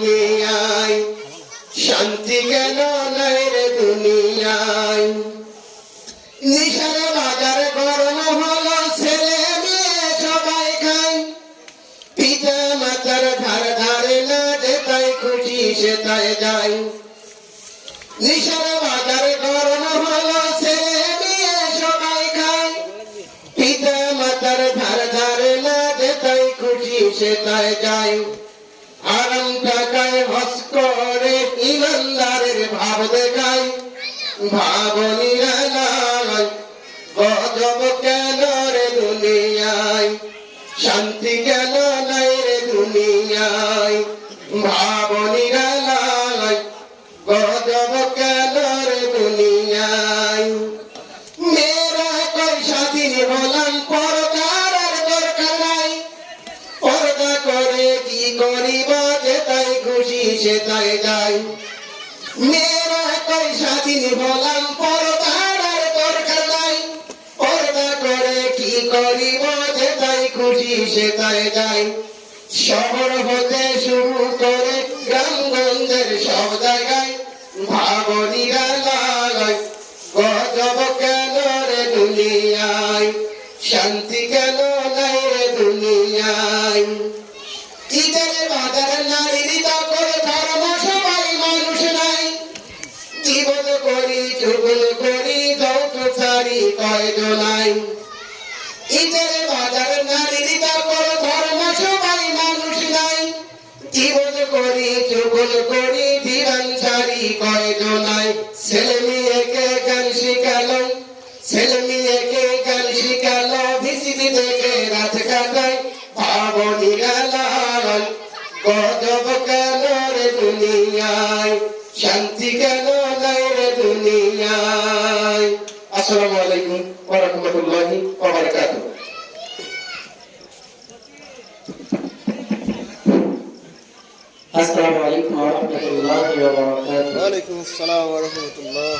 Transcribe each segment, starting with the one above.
দুনিয়ায়, শান্তি কেন নাই রে দুনিয়ায়। নিশার বাজার গরম হলো, ছেলে মেয়ে সবাই খায়, পিতা মাতার ধার ধারে না যেতাই খুশি সেটাই যায়। নিশার বাজার গরম হলো, ছেলে মেয়ে সবাই খায়, পিতা মাতার ধার ধারে না যেতাই খুশি সেটাই যায়। আরাম টাকায় হস করে ইমানদারের ভাব দেখায়, ভাবনিরা নাই গজব কেন রে দুনিয়ায়, শান্তি কেন নাই রে দুনিয়ায়। ভাবনিরা নাই গজব কেন রে দুনিয়ায়। মেয়েরা কই স্বাধীন হলাম, পর্দার আর দরকার নাই, পর্দা করে কি করিব যেটাই খুশি সেটাই যাই। মেয়েরা কই স্বাধীন হলাম, পর্দার আর দরকার নাই, পর্দা করে কি করিব যেটাই খুশি সেটাই যাই। শহর হতে শুরু করে গ্রামগঞ্জের সব জায়গায়, ভাবনিরা লাগায় গজব কেন রে দুনিয়ায়, শান্তি কেন নাই রে দুনিয়ায়। ঈদের বাজার নারীর দখল, ধর্ম সবাই মানুষ নাই, জীবন করি চুগল করি যৌথ ছাড়ি কয়জনাই। ঈদের বাজার নারীর দখল, ধর্ম সবাই মানুষ নাই, জীবন করি চুগল করি দিবান ছাড়ি কয়জনাই। ছেলে মেয়েকে গান শিখালো, ছেলে মেয়েকে গান শিখালো, ভিসিডি দেখে রাত কাটায়, ভাবনিরা লাগায় গজব কেন রে দুনিয়ায়, শান্তি কেন নাই রে দুনিয়ায়। আসসালামু আলাইকুম ওয়া রাহমাতুল্লাহি ওয়া বারাকাতুহু। আসসালামু আলাইকুম ওয়া রাহমাতুল্লাহি ওয়া বারাকাতুহু। ওয়া আলাইকুম আসসালাম ওয়া রাহমাতুল্লাহ।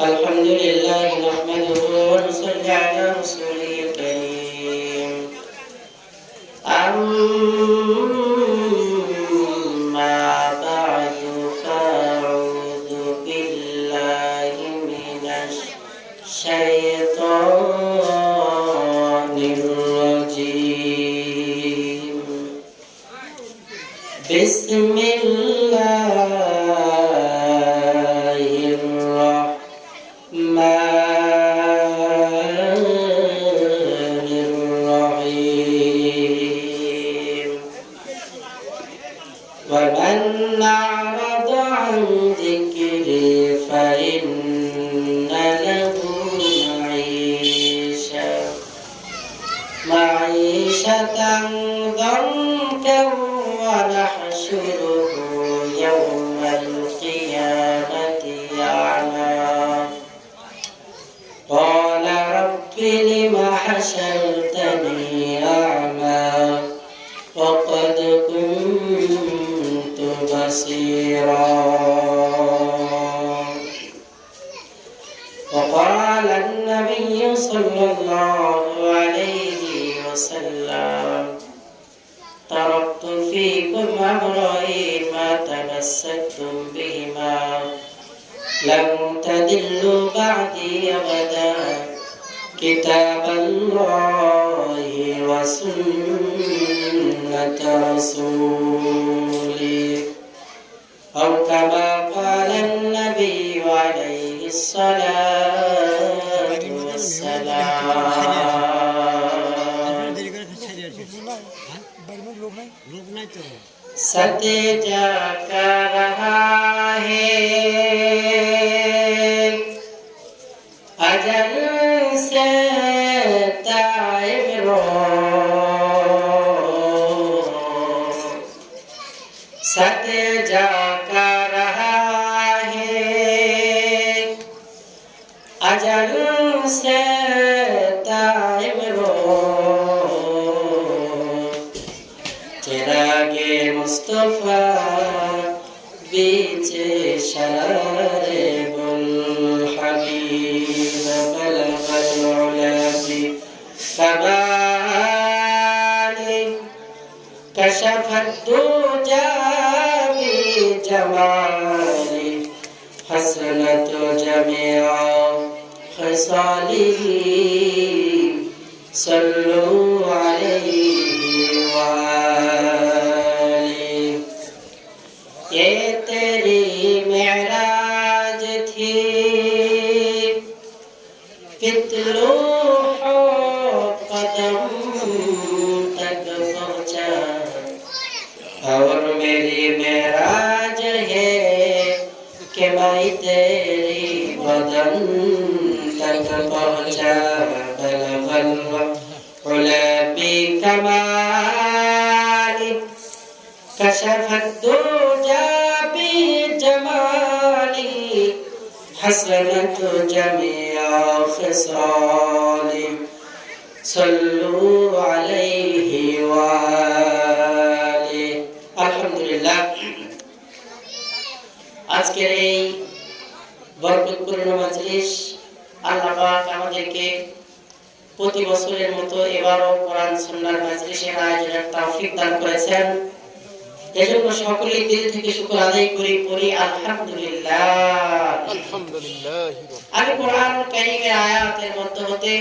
আলহামদুলিল্লাহ নাহমাদুহু ওয়া নুসাল্লি আলা রাসূলিল কারীম। আম্মা বা'দু ফাআউযু বিল্লাহি মিনাশ শাইতানির রাজীম। বিসমিল্লাহির রাহমানির রাহিম। ওয়া মান আ'রাদা আন যিকরি ফাইন্না লাহু মাঈশাতান দানকা ওয়া নাহশুরুহু ইয়াওমাল কিয়ামাতি আ'মা। ক্বালা রাব্বি লিমা হাশারতানি আ'মা ওয়া ক্বাদ কুনতু বাসীরা। وقال النبي صلى الله عليه وسلم تركت فيكم أمرين ما تمسكتم بهما لن تضلوا بعدي أبدا كتاب الله وسنة رسولي أو كما قال النبي عليه الصلاة والسلام। सत्य जाका रहा है अजल से ताइब रो, सत्य जाका रहा है अजल से ताइब रो। चिरागे मुस्तफा बीच शरारे बुल हबीब बलगल उला كمالي كشف الدجى بجمالي حسنت جميع خصاله صلوا عليه وآله ये तेरी मेराज थी फितलो कदम तक पहुँचा और मेरी मेराज है कि मैं तेरी बदन तक पहुँचा बलगल उलबी कमाली कशफ الدجى بجمالي حسنت جميع خصالي صلوا عليه وآله আলহামদুলিল্লাহ আজকের এই বরকতপূর্ণ মাজলিস আল্লাহ পাক আমাদেরকে প্রতি বছরের মতো এবারও কোরআন সুন্নাহর মাজলিসের আয়োজনের তৌফিক দান করেছেন এজন্য সকলেই দিল থেকে শুকর আদায় করি পড়ি আলহামদুলিল্লাহ আলহামদুলিল্লাহ। আমি কোরআন কারীমের আয়াতের মধ্যে হতে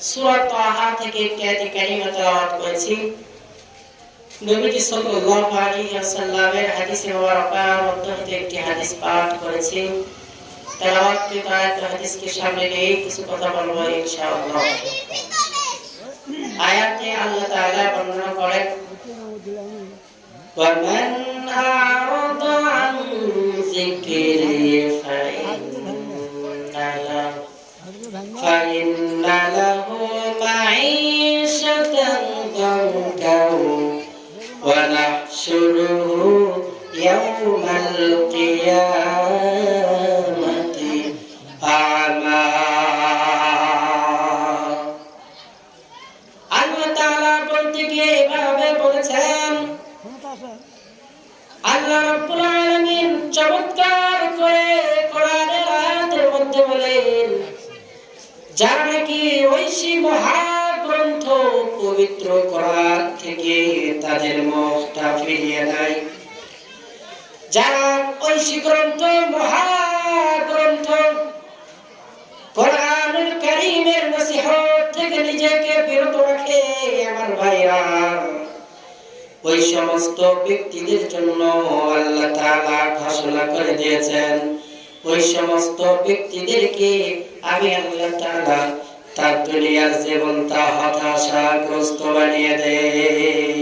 সূরা তাহা থেকে একটি আয়াত কারীমা তেলাওয়াত করেছি। নবীজি সাল্লাল্লাহু আলাইহি ওয়াসাল্লামের হাদিসে মুবারাকার মধ্যে হতে একটি হাদিস পাঠ করেছি। তেলাওয়াতকৃত আয়াত হাদিসকে সামনে নিয়ে কিছু কথা বলবো ইনশাআল্লাহ। আয়াতে আল্লাহ তাআলা বর্ণনা করেন ومن أعرض عن ذكري فإن له معيشة ضنكا ونحشره يوم القيامة أعمى আল্লাহ তাআলা বলতে গিয়ে এভাবে বলেছেন আল্লাহ রাব্বুল আলামিন চমৎকার করে কোরআনের আয়াতের মধ্যে বলেন যারা নাকি ঐশী মহাগ্রন্থ পবিত্র কোরআন থেকে তাদের মুখটা ফিরিয়ে নেয়, যারা ঐশী গ্রন্থ মহাগ্রন্থ কোরআনুল কারীমের নসিহত থেকে নিজেকে বিরত রাখে, আমার ভাইরা ওই সমস্ত ব্যক্তিদের জন্য আল্লাহ তাআলা ঘোষণা করে দিয়েছেন ওই সমস্ত ব্যক্তিদেরকে আমি আল্লাহ তাআলা তার দুনিয়ার জীবনটা হতাশাগ্রস্ত বানিয়ে দেই।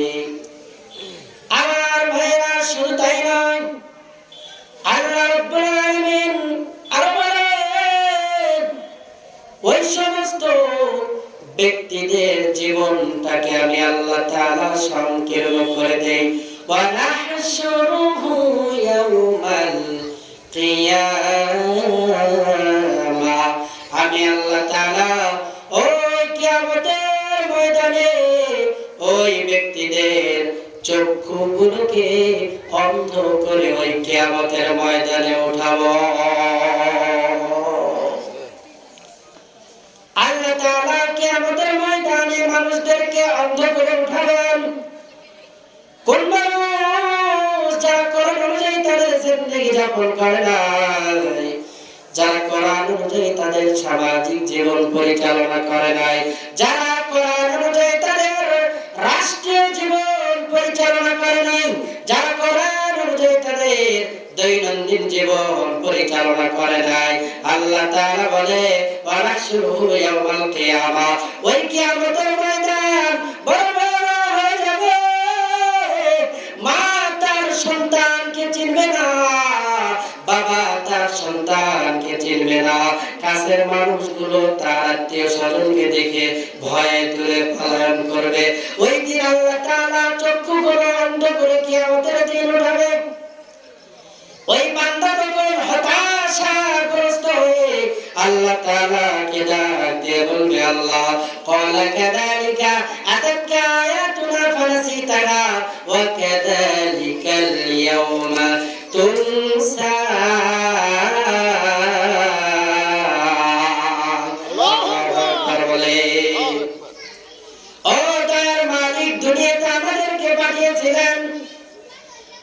আমার ভাইরা শুধু তাই নয়, আল্লাহ রাব্বুল আলামিন আরো বলেন ওই সমস্ত ব্যক্তিদের জীবনটাকে আমি আল্লাহ তাআলা সংকীর্ণ করে দেই। ওয়া নাহশুরুহু ইয়াউমাল কিয়ামা, আমি আল্লাহ তাআলা ওই কিয়ামতের ময়দানে ওই ব্যক্তিদের চক্ষুগুলোকে অন্ধ করে ওই কিয়ামতের ময়দানে উঠাবো। আল্লাহ তাআলা কিয়ামতের ময়দানে মানুষদেরকে অন্ধ করে উঠাবেন। কোন মানুষ যারা কোরআন অনুযায়ী তাদের জিন্দেগি যাপন করে নাই, যারা কোরআন অনুযায়ী তাদের সামাজিক জীবন পরিচালনা করে নাই, যারা কোরআন অনুযায়ী তাদের রাষ্ট্রীয় জীবন পরিচালনা করে নাই, যারা কোরআন অনুযায়ী তাদের দৈনন্দিন জীবন পরিচালনা করে নাই, আল্লাহ তাআলা বলে ওয়া নাহশুরুহু ইয়াউমাল কিয়ামা, ওই কিয়ামতের ময়দান বড় বড় হয়ে যাবে। মা তার সন্তানকে চিনবে না, বাবা তার সন্তানকে চিনবে না, কাছের মানুষগুলো তার আত্মীয় স্বজনকে দেখে ভয়ে দূরে পলায়ন করবে। ওই দিন আল্লাহ তাআলা চক্ষুগুলো অন্ধ করে কিয়ামতের দিন উঠাবে। ওই বান্দা তখন হতাশাগ্রস্ত হয়ে আল্লাহ তাআলাকে ডাক দিয়ে বলবে আল্লাহ ক্বালা কাযালিকা আতাকা আয়াতুনা ফানাসিতাহা ওয়া কাযালিকাল ইয়াওমা তুনসা। আল্লাহু আকবার। বলে, ও দয়ার মালিক, দুনিয়াতে আমাদেরকে পাঠিয়েছিলেন,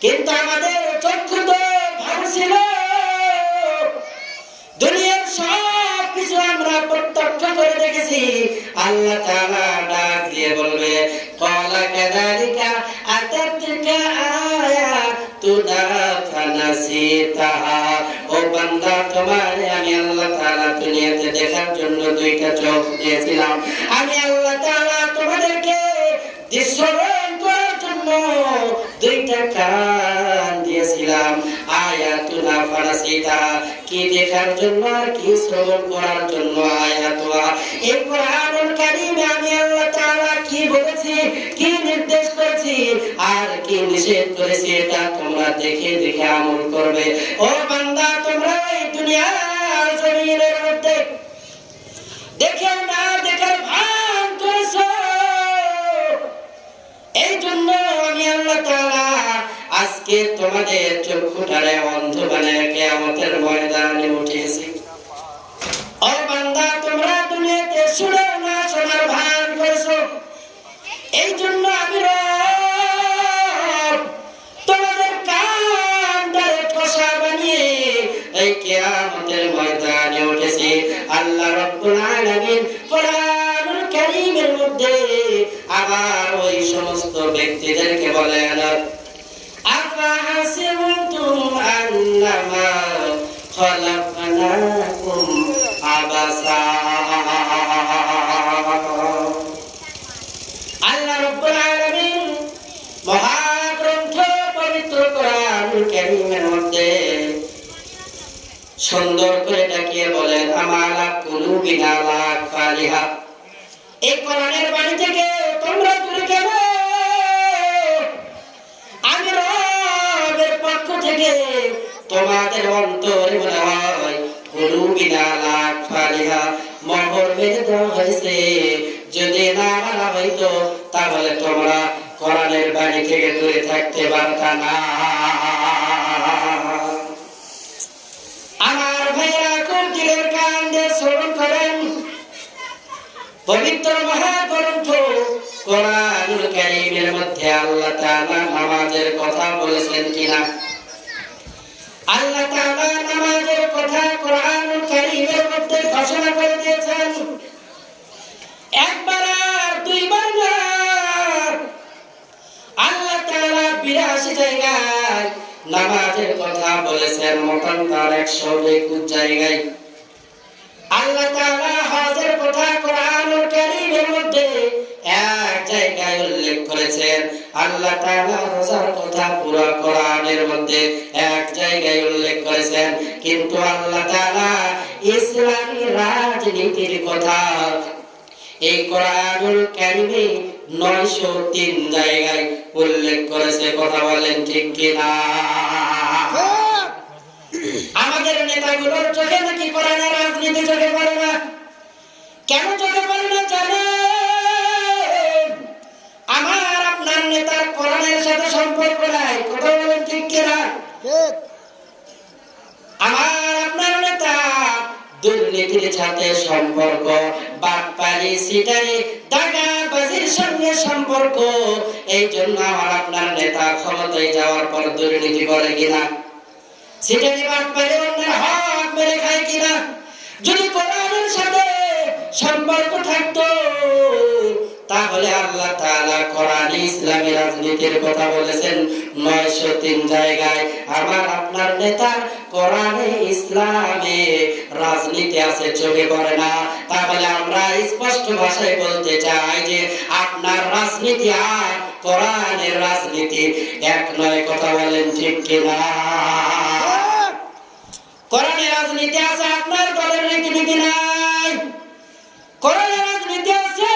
কিন্তু আমাদের চক্ষু তো ভালো ছিল, দুনিয়ার সব কিছু আমরা প্রত্যক্ষ করে দেখেছি। আল্লাহ তাআলা ডাক দিয়ে বলবে, ক্বালা কাযালিকা আতাতকা আয়াতুনা ফানাসিতাহা। ও বান্দা, তোমারে আমি আল্লাহ তাআলা দুনিয়াতে দেখার জন্য দুইটা চোখ দিয়েছিলাম, আমি আল্লাহ তাআলা তোমাদেরকে দৃশ্যমান করার জন্য দুইটা কান দিয়েছিলাম। আয়াতুনা ফানাসিতাহা, কি দেখার জন্য আর কি শ্রবণ করার জন্য। আয়াতুহা, এই কোরআনুল কারীমে আমি আল্লাহ তাআলা কি বলেছি, কি নির্দেশ করেছি আর কি নিষেধ করেছি, এটা তোমরা দেখে দেখে আমল করবে। ও বান্দা, তোমরা এই দুনিয়ার জমিনের মধ্যে দেখে না দেখার ভান করেছো, এই জন্য আমি আল্লাহ তাআলা আজকে তোমাদের চক্ষুটারে অন্ধ বানায় কিয়ামতের ময়দানে উঠিয়েছি। ও বান্দা, তোমরা দুনিয়াতে শুনে না শোনার ভান করেছো, এই জন্য আমি রব তোমাদের কানটারে ঠোসা বানিয়ে এই কিয়ামতের ময়দানে উঠেছি। আল্লাহ রাব্বুল আলামিন কোরআনুল কারীমের মধ্যে আবার ওই সমস্ত ব্যক্তিদেরকে বলেন, আফাহাসিবতুম আন্নামা খালাকনাকুম আবাসা। আল্লাহ রাব্বুল আলামিন মহাগ্রন্থ পবিত্র কোরআনুল কারীমের মধ্যে সুন্দর করে ডাকিয়ে বলেন, আমালা কুলুবিনা লা ফালিহা। এই কোরআনের বাণী থেকে তোমরা দূরে কেন? আমি রবের পক্ষ থেকে তোমাদের অন্তরে মনে হয় কুলুবিনা লা ফালিহা মোহর মেরে দেওয়া হয়েছে। যদি না মানা হইতো তাহলে তোমরা কোরআনের বাণী থেকে দূরে থাকতে পারতা না। আমার ভাইরা, কোন দিলের কান দিয়ে শ্রবণ করেন পবিত্র মহাগ্রন্থ কোরআনুল কারীমের মধ্যে আল্লাহ তাআলা নামাজের কথা বলেছেন কিনা? আল্লাহ তাআলা নামাজের কথা কোরআনুল কারীমের মধ্যে ঘোষণা করে দিয়েছেন, একবার আর দুইবার না। আল্লাহ তাআলা 82 জায়গায় নামাজের কথা বলেছেন, মোটামুটি 121 জায়গায়। আল্লাহ তাআলা হজের কথা কোরআনুল কারীমের মধ্যে এক জায়গায় উল্লেখ করেছেন। আল্লাহ তাআলা রোজার কথা পুরো কোরআনের মধ্যে এক জায়গায় উল্লেখ করেছেন। কিন্তু আল্লাহ তাআলা ইসলামী রাজনীতির কথা এই কোরআনুল কারীমে 903 জায়গায় উল্লেখ করেছে। কথা বলেন ঠিক কিনা? আমাদের নেতাগুলোর চোখে নাকি কোরআনের রাজনীতি চোখে পড়ে না। কেন চোখে পড়ে না জানেন? আমার আপনার নেতার কোরআনের সাথে সম্পর্ক নাই। কথা বলেন ঠিক কিনা? আমার আপনার নেতা দুর্নীতির সাথে সম্পর্ক, বাটপারি, সিটারি, দাগাবাজির সঙ্গে সম্পর্ক। এই জন্য আমার আপনার নেতা ক্ষমতায় যাওয়ার পর দুর্নীতি করে কিনা, সিটারি, বাটপারি, অন্যের হক মেরে খায় কিনা? যদি কোরআনের সাথে সম্পর্ক থাকতো তাহলে আল্লাহ তাআলা কোরআনে ইসলামী রাজনীতির কথা বলেছেন 903 জায়গায়। আমার আপনার নেতা কোরআনে ইসলামে রাজনীতি আছে, চোখে পড়ে না। তাহলে আমরা স্পষ্ট ভাষায় বলতে চাই যে আপনার রাজনীতি আর কোরআনের রাজনীতি এক নয়। কথা বলেন ঠিক কিনা? কোরআনের রাজনীতি আছে, আপনার দলের রীতিনীতি নাই। কোরআনের রাজনীতি আছে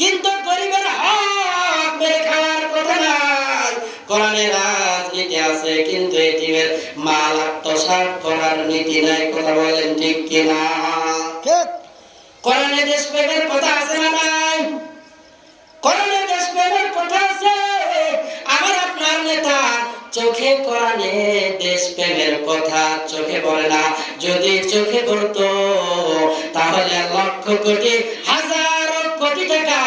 কিন্তু গরিবের হক মেরে খাওয়ার কথা নাই। কোরআনের রাজনীতি আছে কিন্তু এতিমের মাল আত্মসাৎ করার নীতি নাই। কথা বলেন ঠিক কিনা? কোরআনে দেশপ্রেমের কথা আছে না নাই? কোরআনে দেশপ্রেমের কথা আছে। আমার আপনার নেতা চোখে কোরআনে দেশপ্রেমের কথা চোখে পড়ে না। যদি চোখে পড়তো তাহলে লক্ষ কোটি হাজারো কোটি টাকা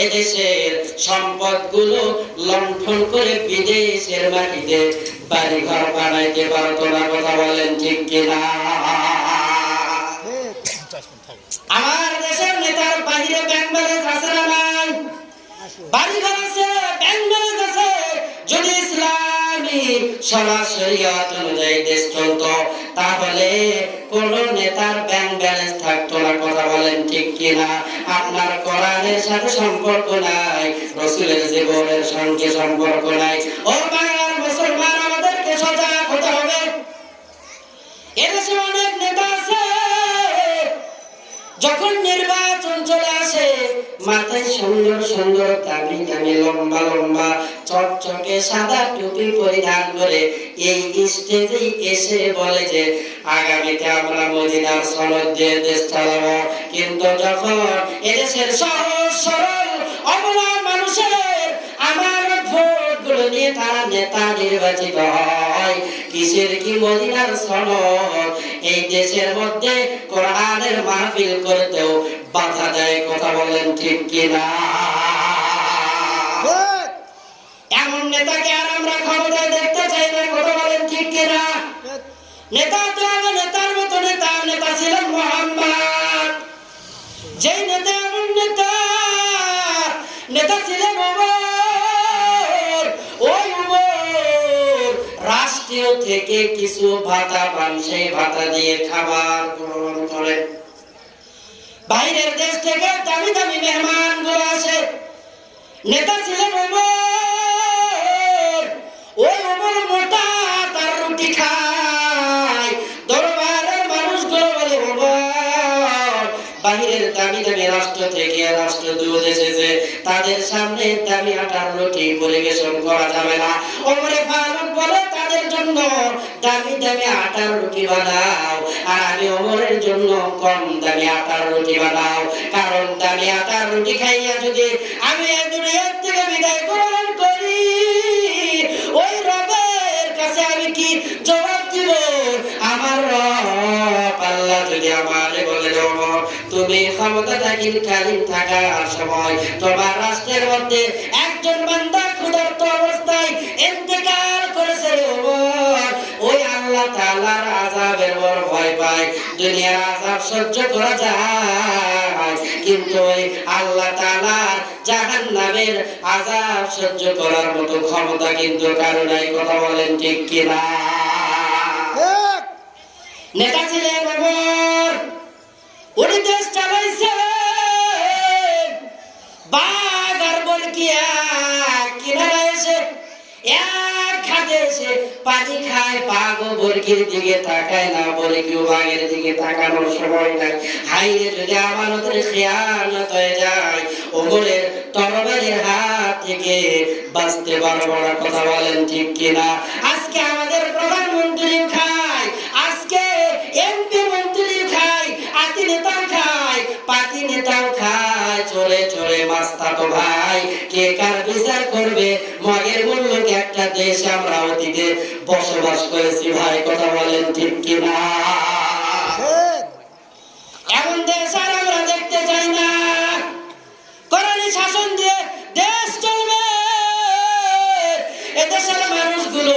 এদেশের সম্পদগুলো লণ্ঠন করে বিদেশের মাটিতে বাড়িঘর বানাইতে পারতো না। কথা বলেন ঠিক কিনা? আমার দেশের নেতার বাহিরে ব্যাংক ব্যালেন্স আছে না নাই? বাড়িঘর আছে, ব্যাংক ব্যালেন্স আছে। যদি ইসলামী সমাজ শরীয়ত অনুযায়ী দেশ চলতো তাহলে কোন নেতার ব্যাংক ব্যালেন্স থাকতো না। কথা বলেন ঠিক কিনা? আপনার কোরআনের সাথে সম্পর্ক নাই, রাসূলের জীবনের সঙ্গে সম্পর্ক নাই। ও বাংলার মুসলমান, আমাদেরকে সজাগ হতে হবে। এদেশে অনেক নেতা আছে, যখন নির্বাচন চলে আসে মাথায় সুন্দর সুন্দর দামি দামি লম্বা লম্বা চকচকে সাদা টুপি পরিধান করে এই স্টেজে এসে বলে যে আগামীতে আমরা মদিনার সনদ দিয়ে দেশ চালাবো। কিন্তু যখন এদেশের সহজ সরল অবলা মানুষের আমার ভোটগুলো নিয়ে তারা নেতা নির্বাচিত হয়, কিসের কি মদিনার সনদ, এই দেশের মধ্যে কোরআনের মাহফিল করতেও বাধা দেয়। কথা বলেন ঠিক কিনা? এমন নেতাকে আর আমরা ক্ষমতায় দেখতে চাই না। কথা বলেন ঠিক কিনা? নেতা তো আগে নেতার মতো নেতা, নেতা ছিলেন মুহাম্মদ। যেই নেতা এমন নেতা, নেতা ছিলেন ওমর। ওই ওমর রাষ্ট্রীয় থেকে কিছু ভাতা পান, সেই ভাতা দিয়ে খাবার গ্রহণ করেন। বাইরের দেশ থেকে দামি দামি মেহমান গুলো আসে। নেতা ছিলেন ওমর। ওই ওমর মোটা, তার রুটি খায়। দরবারের মানুষগুলো বলে ওমর বাহিরের দামি দামি রাষ্ট্র থেকে রাষ্ট্রদূত এসেছে, তাদের সামনে দামি আটার রুটি পরিবেশন করা যাবে না। ওমরে ফারুক বলে তাদের জন্য দামি দামি আটার রুটি বানাও, আর আমি ওমরের জন্য কম দামি আটার রুটি বানাও। কারণ দামি আটার রুটি খাইয়া যদি আমি এই দুনিয়ার থেকে বিদায় গ্রহণ করি, ওই রবের কাছে আমি কি জবাব দিব? আমার রব আল্লাহ যদি আমারে বলে ওমর তুমি ক্ষমতা কালীন থাকার সময় তোমার রাষ্ট্রের মধ্যে একজন বান্দা ক্ষুধার্ত অবস্থায় ইন্তেকাল করেছে রে ওমর, ওই আল্লাহ তাআলার আযাবের বড় ভয় পায়। দুনিয়ার আযাব সহ্য করা যায়, কিন্তু ওই আল্লাহ তাআলার জাহান্নামের আযাব সহ্য করার মতো ক্ষমতা কিন্তু কারো নাই। কথা বলেন ঠিক কিনা? নেতা ছিলেন ওমর, উনি দেশ চালাইছেন। বাঘ আর বলকিয়া কিনারা এসে এক হাতে এসে পানি খায়, বাঘও বলকির দিকে তাকায় না, বলকিও বাঘের দিকে তাকানোর সময় নাই। হাইরে যদি আমানতের খেয়ানত হয়ে যায়, ওমরের তরবারির হাত থেকে বাঁচতে পারবো না। কথা বলেন ঠিক কিনা? আজকে আমাদের প্রধানমন্ত্রীও খায়, আজকে এমপি মন্ত্রীও খায়, আতি নেতাও খায়, পাতি নেতাও খায়, চোরে চোরে মাস্তাতো ভাই। কে কার বিচার করবে? মগের মূল্যক একটা দেশ আমরা অতীতে বসবাস করেছি ভাই। কথা বলেন ঠিক কিনা? এমন দেশ আর আমরা দেখতে চাই না। কোরআনী শাসন দিয়ে দেশ চলবে, এদেশের মানুষগুলো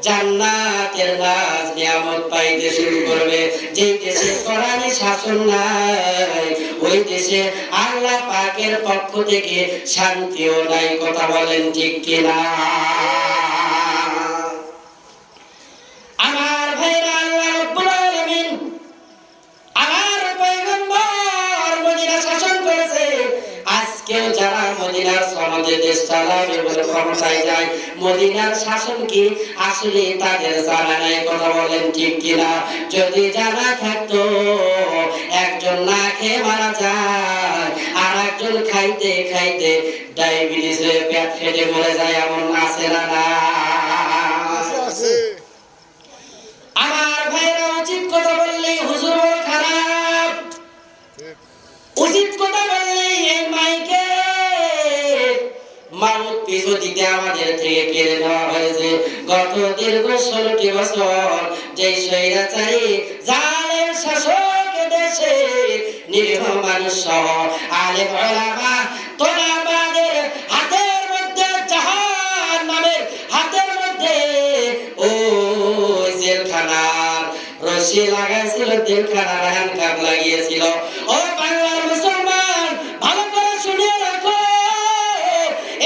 জান্নাতের নাজ নিয়ামত পাইতে শুরু করবে। যেই দেশে কোরআনী শাসন নাই, ওই দেশে আল্লাহ পাকের পক্ষ থেকে শান্তিও নাই। কথা বলেন ঠিক কিনা? আমার ভাইরা, আল্লাহ রাব্বুল আলামিন আমার পয়গম্বর মদিনা শাসন করেছে। আজকেও যারা মদিনার সনদে দেশ চালাবে বলে ক্ষমতায় যায়, মদিনার শাসন কি আসলে তাদের জানা নাই। কথা বলেন ঠিক কিনা? যদি জানা থাকতো, একজন না খেয়ে মারা যায়, আর একজন খাইতে খাইতে ডায়াবেটিস হয়ে পেট ফেটে মরে যায়, এমন আছে না? আমার ভাইরা, উচিত কথা বললেই হুজুর বড় খারাপ, উচিত কথা বললেই এই মাইকে মাউত পিছু দিতে আমাদের থেকে কেড়ে নেওয়া হয়েছে। গত দীর্ঘ 16টি বছর যেই স্বৈরাচারী জালেম শাসক দেশে নিরীহ মানুষ সহ আলেম ওলামা তোলাবাদের হাতের মধ্যে জাহান্নামের হাতের মধ্যে ও জেলখানার রশি লাগাইছিল, জেলখানার হ্যান্ডকাপ লাগিয়েছিল। ও বাংলার মুসলমান, ভালো করে শুনে রাখো,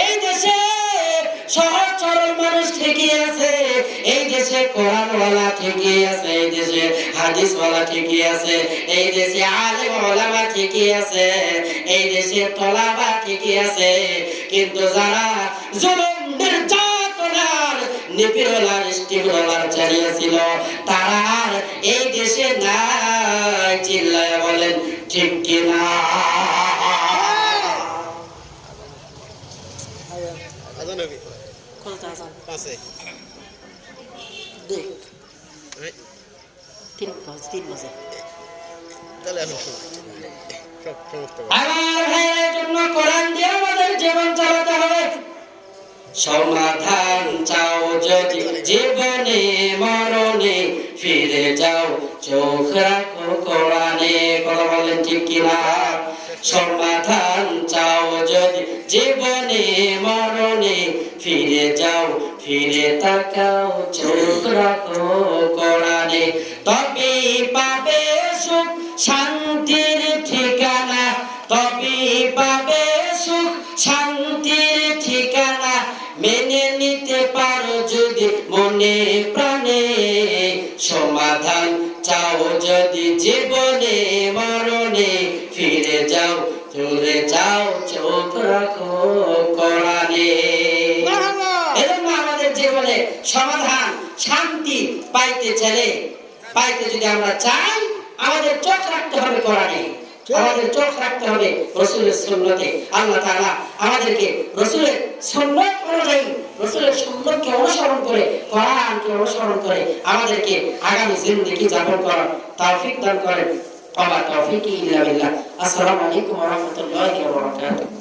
এই দেশে সহজ সরল মানুষ ঠিকই আছে, এই দেশে কোরআনওয়ালা ঠিকই আছে, এই দেশে হাদিসওয়ালা ঠিকই আছে, এই দেশে আলেম ওলামা ঠিকই আছে, এই দেশে তোলাবা ঠিকই আছে। কিন্তু যারা জুলুম নির্যাতনার নিপীড়নার স্টিমরোলার চালিয়েছিল তারা আর এই দেশে নাই। চিল্লায় বলেন ঠিক কিনা? আজান হবে কত আজান? পাঁচে দেখ এই, 3 বাজে। তাহলে আমি সব সমস্ত আমার ভাইয়ের জন্য কোরআন দিয়ে আমাদের জীবন চালাতে হবে। সমাধান চাও যদি জীবনে মরণে, ফিরে যাও চোখ রাখো কোরআনে। কথা বলেন ঠিক কিনা? সমাধান চাও যদি জীবনে মরণে, ফিরে যাও ফিরে তাকাও চোখ রাখো কোরআনে। তবেই পাবে সুখ শান্তির ঠিকানা, তবেই পাবে সুখ শান্তির ঠিকানা। মেনে নিতে পারো যদি মনে প্রাণে, সমাধান চাও যদি জীবনে মরণে, ফিরে যাও চলে যাও চোখ রাখো কোরআনে। এজন্য আমাদের জীবনে সমাধান শান্তি পাইতে যদি আমরা চাই, আমাদের চোখ রাখতে হবে কোরআনে, আমাদের চোখ রাখতে হবে রাসূলের সুন্নতে। আল্লাহ তাআলা আমাদেরকে রাসূলের সুন্নাত অনুযায়ী, রাসূলের সুন্নাতকে অনুসরণ করে, কোরআনকে অনুসরণ করে আমাদেরকে আগামী জিন্দেগি যাপন করার তৌফিক দান করেন। ওয়া মা তৌফিকি ইল্লা বিল্লাহ। আসসালামু আলাইকুম ওয়া রাহমাতুল্লাহি ওয়া বারাকাতুহু।